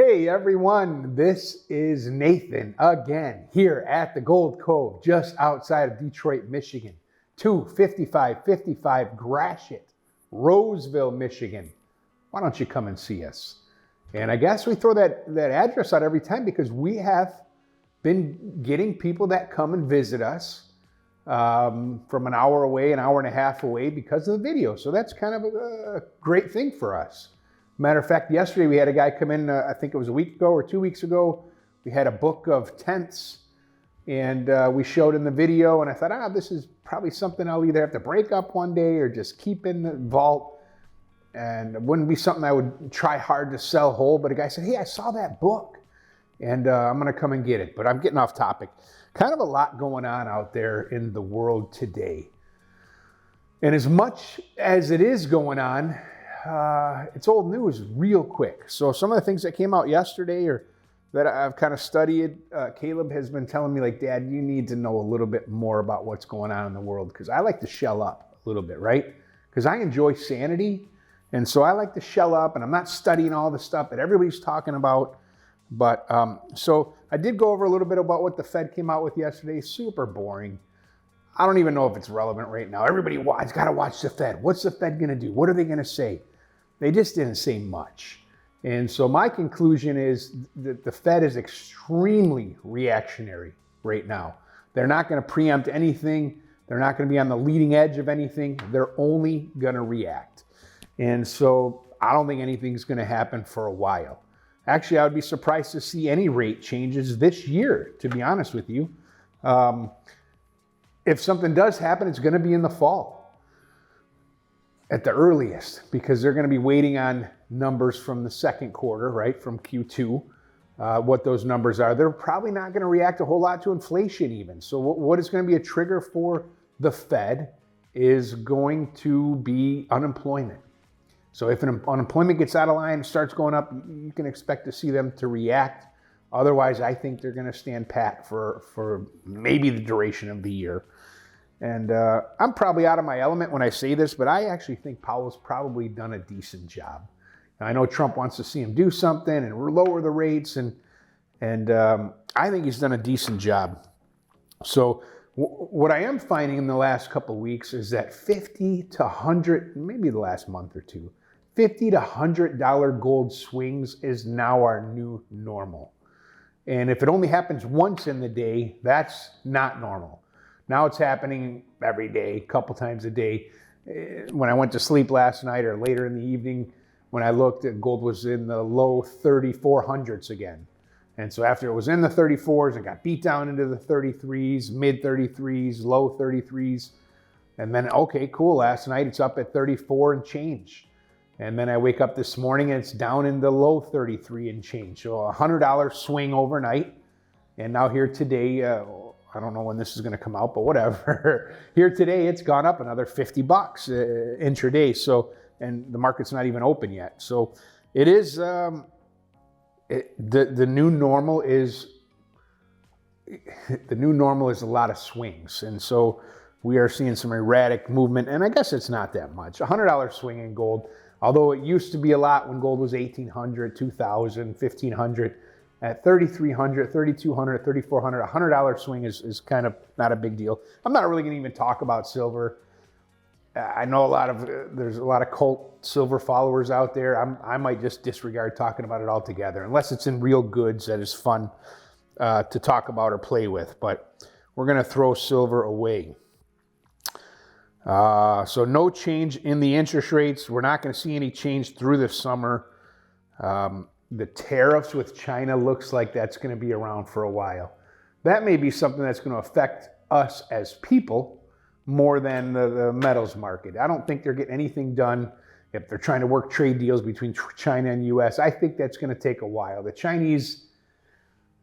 Hey everyone, this is Nathan again here at the Gold Cove, just outside of Detroit, Michigan. 25555 Gratiot, Roseville, Michigan. Why don't you come and see us? And I guess we throw that address out every time because we have been getting people that come and visit us from an hour away, an hour and a half away because of the video. So that's kind of a great thing for us. Matter of fact, yesterday we had a guy come in, I think it was a week ago or 2 weeks ago. We had a book of tents and we showed in the video, and I thought, this is probably something I'll either have to break up one day or just keep in the vault. And it wouldn't be something I would try hard to sell whole, but a guy said, hey, I saw that book and I'm gonna come and get it. But I'm getting off topic. Kind of a lot going on out there in the world today. And as much as it is going on, it's old news real quick. So some of the things that came out yesterday or that I've kind of studied, Caleb has been telling me, like, Dad, you need to know a little bit more about what's going on in the world, because I like to shell up a little bit, right? Because I enjoy sanity, and so I like to shell up, and I'm not studying all the stuff that everybody's talking about. But so I did go over a little bit about what the Fed came out with yesterday. Super boring. I don't even know if it's relevant right now. Everybody's got to watch the Fed. What's the Fed going to do? What are they going to say? They just didn't say much. And so my conclusion is that the Fed is extremely reactionary right now. They're not going to preempt anything. They're not going to be on the leading edge of anything. They're only going to react. And so I don't think anything's going to happen for a while. Actually, I would be surprised to see any rate changes this year, to be honest with you. If something does happen, it's going to be in the fall at the earliest, because they're going to be waiting on numbers from the second quarter, right, from Q2, what those numbers are. They're probably not going to react a whole lot to inflation even. So what is going to be a trigger for the Fed is going to be unemployment. So if unemployment gets out of line and starts going up, you can expect to see them to react. Otherwise, I think they're going to stand pat for maybe the duration of the year. And I'm probably out of my element when I say this, but I actually think Powell's probably done a decent job. Now, I know Trump wants to see him do something and lower the rates, and I think he's done a decent job. So what I am finding in the last couple of weeks is that 50 to 100, maybe the last month or two, $50 to $100 gold swings is now our new normal. And if it only happens once in the day, that's not normal. Now it's happening every day, a couple times a day. When I went to sleep last night or later in the evening, when I looked, gold was in the low 3400s again. And so after it was in the 34s, it got beat down into the 33s, mid 33s, low 33s. And then, okay, cool, last night it's up at 34 and change. And then I wake up this morning and it's down in the low 33 and change. So a $100 swing overnight. And now here today, I don't know when this is going to come out, but whatever. Here today, it's gone up another $50 intraday. So, and the market's not even open yet. So it is, the new normal is, a lot of swings. And so we are seeing some erratic movement. And I guess it's not that much. A $100 swing in gold, although it used to be a lot when gold was 1,800, 2,000, 1,500. At 3,300, 3,200, 3,400, $100 swing is kind of not a big deal. I'm not really going to even talk about silver. I know there's a lot of cult silver followers out there. I might just disregard talking about it altogether, unless it's in real goods that is fun to talk about or play with. But we're going to throw silver away. So no change in the interest rates. We're not going to see any change through the summer. The tariffs with China looks like that's going to be around for a while. That may be something that's going to affect us as people more than the metals market. I don't think they're getting anything done if they're trying to work trade deals between China and US. I think that's going to take a while. The Chinese,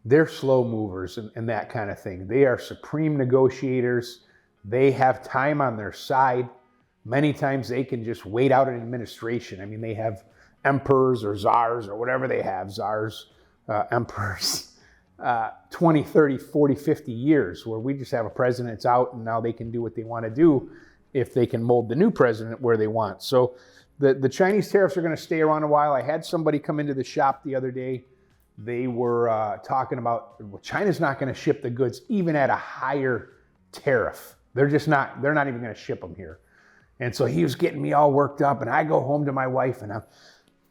they're slow movers and that kind of thing. They are supreme negotiators. They have time on their side. Many times they can just wait out an administration. I mean, they have emperors or czars or whatever they have, czars, emperors, 20, 30, 40, 50 years, where we just have a president that's out and now they can do what they want to do if they can mold the new president where they want. So the Chinese tariffs are going to stay around a while. I had somebody come into the shop the other day they were talking about, well, China's not going to ship the goods even at a higher tariff. They're not even going to ship them here. And so he was getting me all worked up, and I go home to my wife and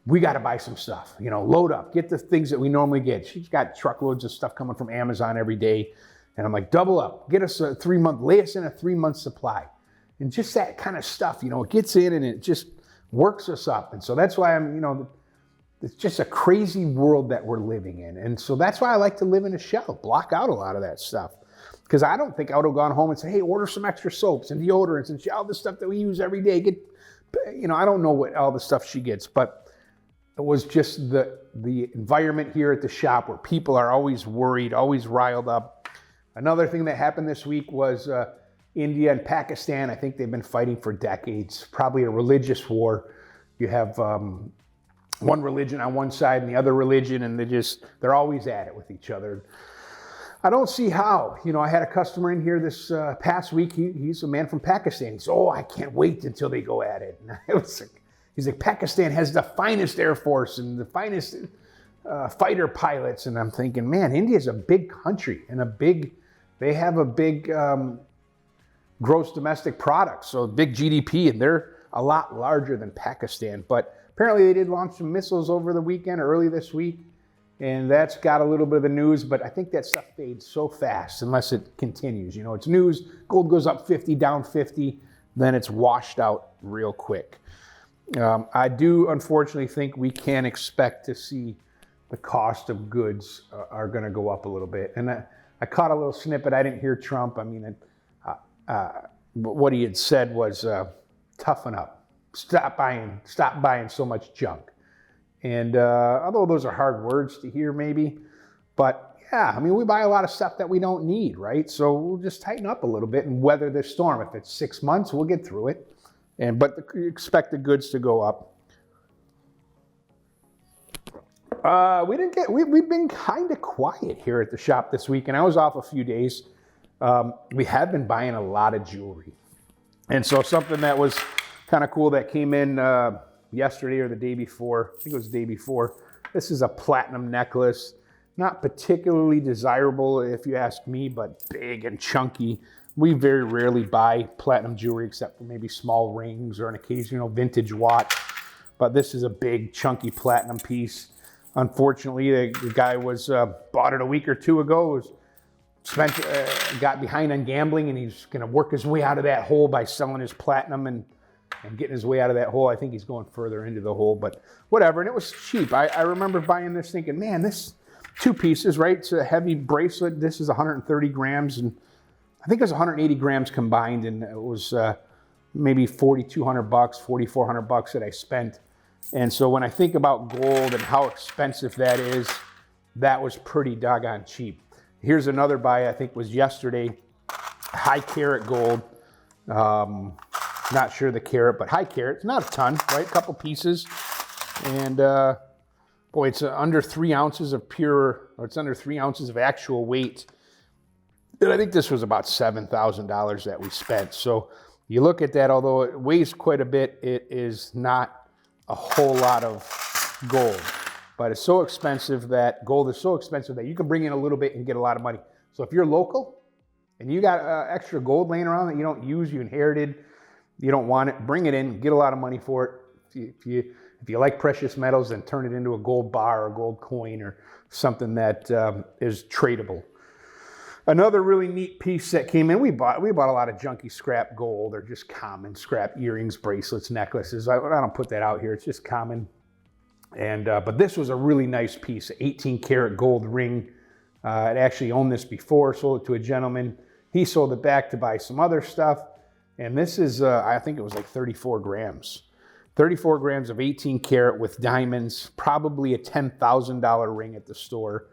we got to buy some stuff, load up, get the things that we normally get. She's got truckloads of stuff coming from Amazon every day. And I'm like, double up, get us lay us in a 3-month supply. And just that kind of stuff, it gets in and it just works us up. And so that's why it's just a crazy world that we're living in. And so that's why I like to live in a shell, block out a lot of that stuff. Because I don't think I would have gone home and said, hey, order some extra soaps and deodorants and all the stuff that we use every day. I don't know what all the stuff she gets, but it was just the environment here at the shop where people are always worried, always riled up. Another thing that happened this week was India and Pakistan. I think they've been fighting for decades, probably a religious war. You have one religion on one side and the other religion, and they're always at it with each other. I don't see how. I had a customer in here this past week. He's a man from Pakistan. He said, oh, I can't wait until they go at it. And he's like, Pakistan has the finest Air Force and the finest fighter pilots. And I'm thinking, man, India's a big country and they have a big gross domestic product, so big GDP, and they're a lot larger than Pakistan. But apparently they did launch some missiles over the weekend, early this week. And that's got a little bit of the news, but I think that stuff fades so fast unless it continues. It's news, gold goes up 50, down 50, then it's washed out real quick. I do unfortunately think we can expect to see the cost of goods are going to go up a little bit. And I caught a little snippet. I didn't hear Trump. What he had said was toughen up, stop buying so much junk. And although those are hard words to hear maybe, but yeah, we buy a lot of stuff that we don't need, right? So we'll just tighten up a little bit and weather this storm. If it's 6 months, we'll get through it. But expect the goods to go up. We've been kind of quiet here at the shop this week, and I was off a few days. We have been buying a lot of jewelry. And so something that was kind of cool that came in yesterday or the day before, I think it was the day before. This is a platinum necklace. Not particularly desirable if you ask me, but big and chunky. We very rarely buy platinum jewelry except for maybe small rings or an occasional vintage watch. But this is a big chunky platinum piece. Unfortunately, the guy was bought it a week or two ago, got behind on gambling, and he's going to work his way out of that hole by selling his platinum and getting his way out of that hole. I think he's going further into the hole, but whatever. And it was cheap. I remember buying this thinking, man, this 2 pieces, right? It's a heavy bracelet. This is 130 grams, and I think it was 180 grams combined, and it was maybe $4,200, $4,400 that I spent. And so when I think about gold and how expensive that is, that was pretty doggone cheap. Here's another buy I think was yesterday, high carat gold. Not sure the carat, but high carat. It's not a ton, right? A couple pieces. And boy, it's under 3 ounces of it's under 3 ounces of actual weight. And I think this was about $7,000 that we spent. So you look at that, although it weighs quite a bit, it is not a whole lot of gold. But it's so expensive that gold is so expensive that you can bring in a little bit and get a lot of money. So if you're local and you got extra gold laying around that you don't use, you inherited, you don't want it, bring it in, get a lot of money for it. If you like precious metals, then turn it into a gold bar or a gold coin or something that is tradable. Another really neat piece that came in, we bought a lot of junky scrap gold or just common scrap earrings, bracelets, necklaces. I don't put that out here, it's just common. And but this was a really nice piece, 18 karat gold ring. I'd actually owned this before, sold it to a gentleman. He sold it back to buy some other stuff. And this is, I think it was like 34 grams. 34 grams of 18 karat with diamonds, probably a $10,000 ring at the store.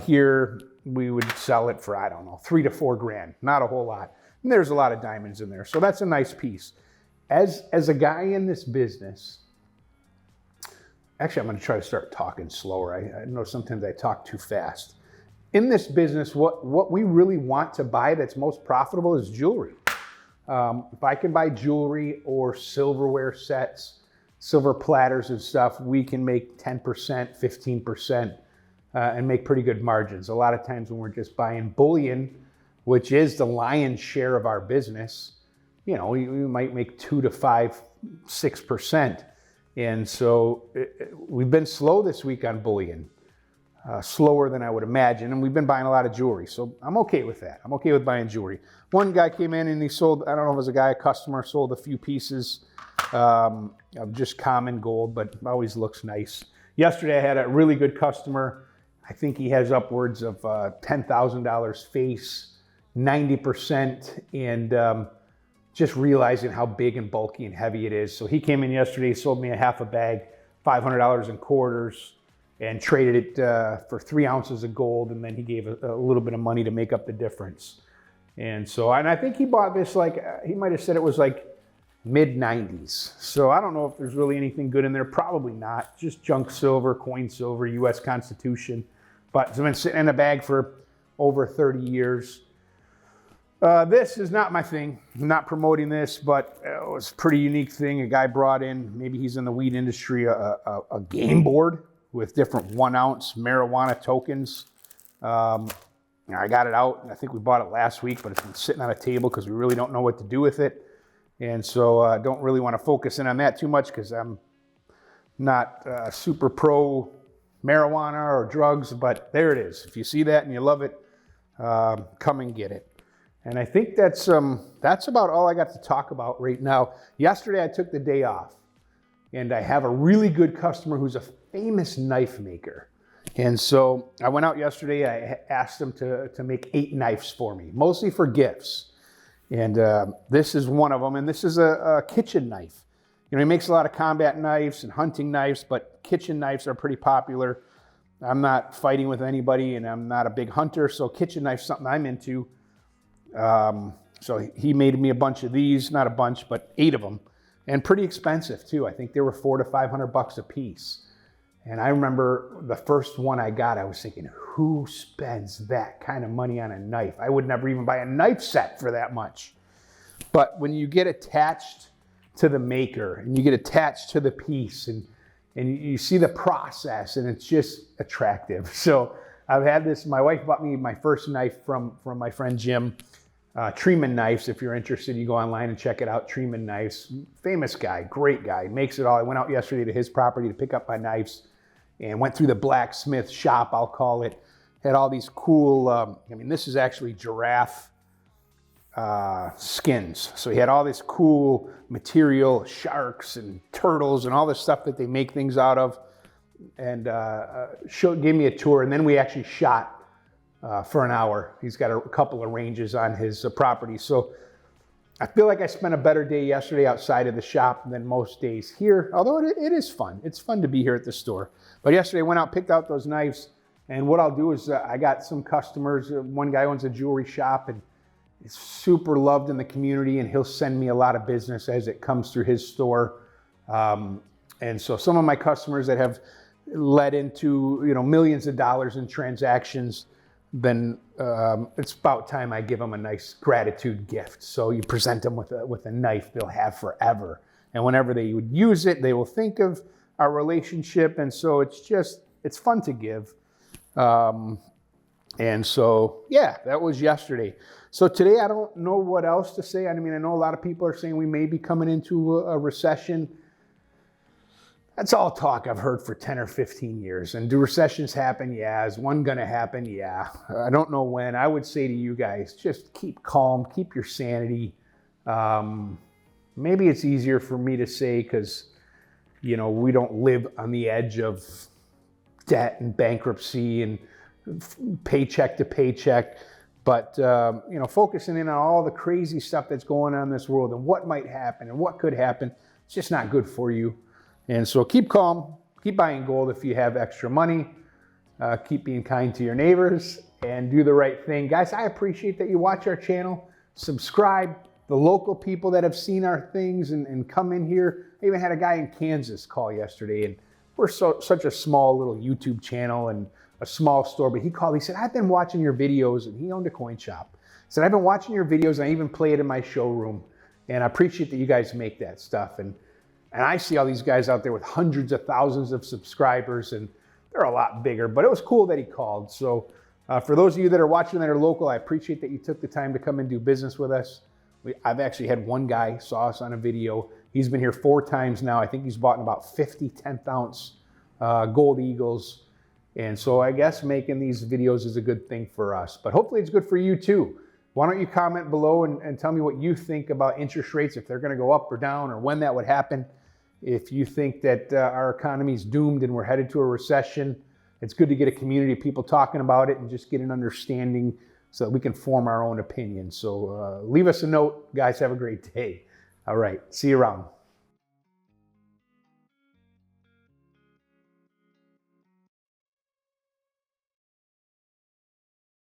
Here, we would sell it for, I don't know, $3 to $4 grand, not a whole lot. And there's a lot of diamonds in there, so that's a nice piece. As a guy in this business, actually I'm gonna try to start talking slower. I know sometimes I talk too fast. In this business, what we really want to buy that's most profitable is jewelry. If I can buy jewelry or silverware sets, silver platters and stuff, we can make 10%, 15%. and make pretty good margins. A lot of times when we're just buying bullion, which is the lion's share of our business, you know, we might make 2 to 5, 6%. And so we've been slow this week on bullion, slower than I would imagine. And we've been buying a lot of jewelry. So I'm okay with that. I'm okay with buying jewelry. One guy came in and he sold, I don't know if it was a customer, sold a few pieces of just common gold, but always looks nice. Yesterday I had a really good customer. I think he has upwards of $10,000 face, 90%, and just realizing how big and bulky and heavy it is. So he came in yesterday, sold me a half a bag, $500 in quarters, and traded it for 3 ounces of gold, and then he gave a little bit of money to make up the difference. And so, and I think he bought this like, he might have said it was like mid-90s. So I don't know if there's really anything good in there. Probably not. Just junk silver, coin silver, U.S. Constitution. But it's been sitting in a bag for over 30 years. This is not my thing. I'm not promoting this, but it was a pretty unique thing. A guy brought in, maybe he's in the weed industry, a game board with different 1 ounce marijuana tokens. I got it out, and I think we bought it last week, but it's been sitting on a table because we really don't know what to do with it. And so I don't really want to focus in on that too much because I'm not super pro marijuana or drugs, but there it is. If you see that and you love it, come and get it. And I think that's about all I got to talk about right now. Yesterday I took the day off, and I have a really good customer who's a famous knife maker. And so I went out yesterday, I asked him to make 8 knives for me, mostly for gifts. And this is one of them, and this is a kitchen knife. You know, he makes a lot of combat knives and hunting knives, but kitchen knives are pretty popular. I'm not fighting with anybody, and I'm not a big hunter, so kitchen knife's something I'm into. So he made me a bunch of these, not a bunch, but 8 of them, and pretty expensive too. I think they were $400 to $500 a piece. And I remember the first one I got, I was thinking, who spends that kind of money on a knife? I would never even buy a knife set for that much. But when you get attached to the maker and you get attached to the piece and you see the process, and it's just attractive. So I've had this, my wife bought me my first knife from my friend Jim, Treeman knives. If you're interested, you go online and check it out, Treeman knives. Famous guy, great guy, makes it all. I went out yesterday to his property to pick up my knives and went through the blacksmith shop, I'll call it. Had all these cool, I mean, this is actually giraffe skins. So he had all this cool material, sharks and turtles and all this stuff that they make things out of. And gave me a tour, and then we actually shot for an hour. He's got a couple of ranges on his property. So I feel like I spent a better day yesterday outside of the shop than most days here, although it is fun. It's fun to be here at the store. But yesterday I went out, picked out those knives, and what I'll do is I got some customers. One guy owns a jewelry shop and is super loved in the community, and he'll send me a lot of business as it comes through his store. And so some of my customers that have led into, you know, millions of dollars in transactions, then it's about time I give them a nice gratitude gift. So you present them with a knife they'll have forever. And whenever they would use it, they will think of our relationship. And so it's fun to give. And so, yeah, that was yesterday. So today I don't know what else to say. I mean, I know a lot of people are saying we may be coming into a recession. That's all talk I've heard for 10 or 15 years. And do recessions happen? Yeah. Is one going to happen? Yeah. I don't know when. I would say to you guys, just keep calm, keep your sanity. Maybe it's easier for me to say because, you know, we don't live on the edge of debt and bankruptcy and paycheck to paycheck. But, you know, focusing in on all the crazy stuff that's going on in this world and what might happen and what could happen, it's just not good for you. And so keep calm, keep buying gold if you have extra money, keep being kind to your neighbors, and do the right thing. Guys, I appreciate that you watch our channel, subscribe, the local people that have seen our things and come in here. I even had a guy in Kansas call yesterday, and we're such a small little YouTube channel and a small store, but he called, he said, I've been watching your videos, and he owned a coin shop. He said, I've been watching your videos, and I even play it in my showroom, and I appreciate that you guys make that stuff. And I see all these guys out there with hundreds of thousands of subscribers, and they're a lot bigger, but it was cool that he called. So for those of you that are watching that are local, I appreciate that you took the time to come and do business with us. I've actually had one guy saw us on a video. He's been here 4 times now. I think he's bought about 50 10th ounce gold eagles. And so I guess making these videos is a good thing for us, but hopefully it's good for you too. Why don't you comment below and tell me what you think about interest rates, if they're going to go up or down, or when that would happen. If you think that our economy is doomed and we're headed to a recession, it's good to get a community of people talking about it and just get an understanding so that we can form our own opinion. So leave us a note. Guys, have a great day. All right. See you around.